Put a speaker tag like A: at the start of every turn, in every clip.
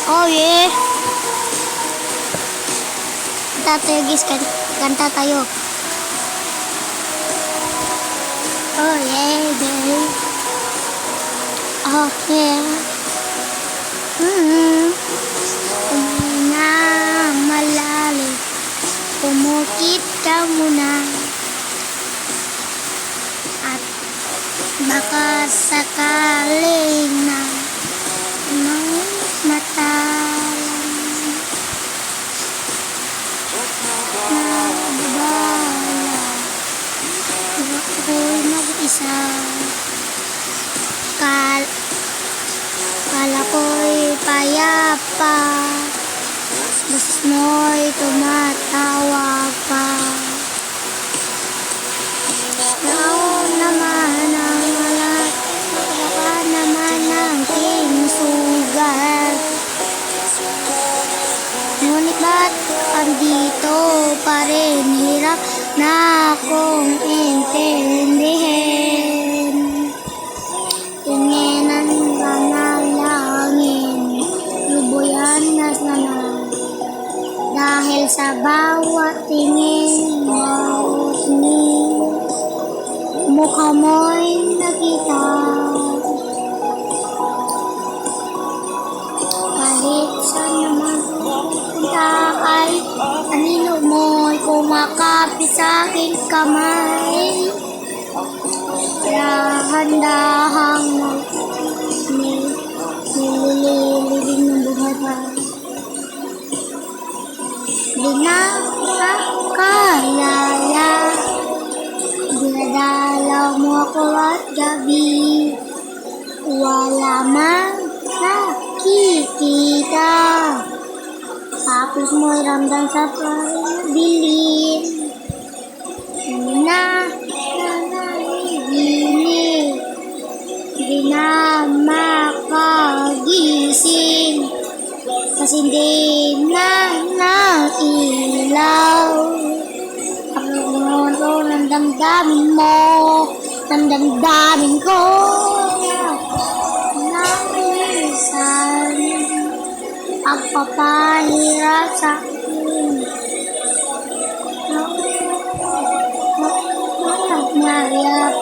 A: Oh yeah. Kanta tayo guys, kanta tayo. Oh yeah, babe. Oh yeah. Na malalim, pumukit ka muna. At baka sakaling na matalang nababala. Ako'y mag-isa. Kala ko'y payapa, boses mo'y tumatawag pa. Naon naman ang alat, baka naman ang king sugat. Ngunit ba't andito pa rin, hirap na akong intindihin. Tingin ang langin, lubuyan na sana. Dahil sa bawat tingin, bawat mukha mo'y nakita. Kahit saan naman pupunta ay anino mo'y kumakapit sa aking kamay. Dahan-dahang nililibing ng buhay pa. Di na nakalala, dinadalaw mo ako at gabi. Wala man nakikita, tapos mo'y ramdam sa pagdilim. Di na nanaginip, di na makagising, kasi di na nailaw. Pagkaroon ko ng damdamin mo, ng damdamin ko, naisan pagpapahirap sa akin. Mahaya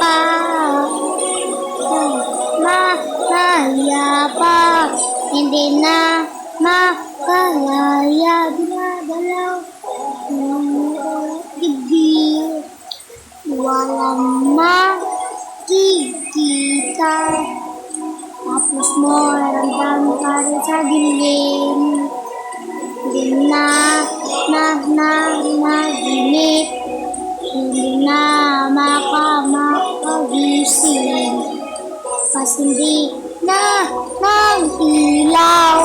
A: pa, hindi na makalaya, dinadalaw ng dibdib. Walang makikita, tapos mo ramdam ka rin sa dilim. Hindi na naginip, hindi na makagising, kasi hindi na ilaw.